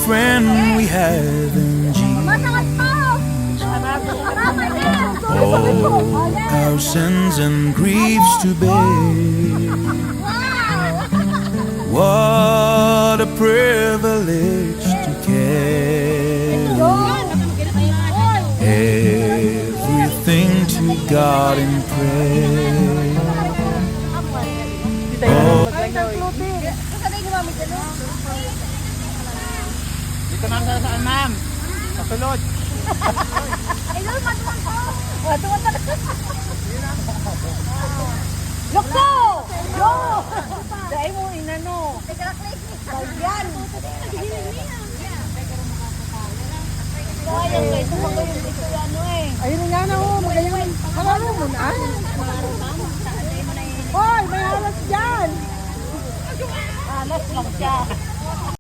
friend we have in Jesus. All our sins and griefs to bear. What a privilege to carry everything to God in prayer. Oh, dito ma'am, saan ma'am? Pasulod. Ay, doon, matuwang ko. Matuwang ka. Lukso! Yo! Dahil mo, inano. Bagyan. Sayang kayo, tumagayon dito ano eh. Ayun nga na ho, magayon. Malaro mo na. Hoy, may halas dyan. Alas lang siya.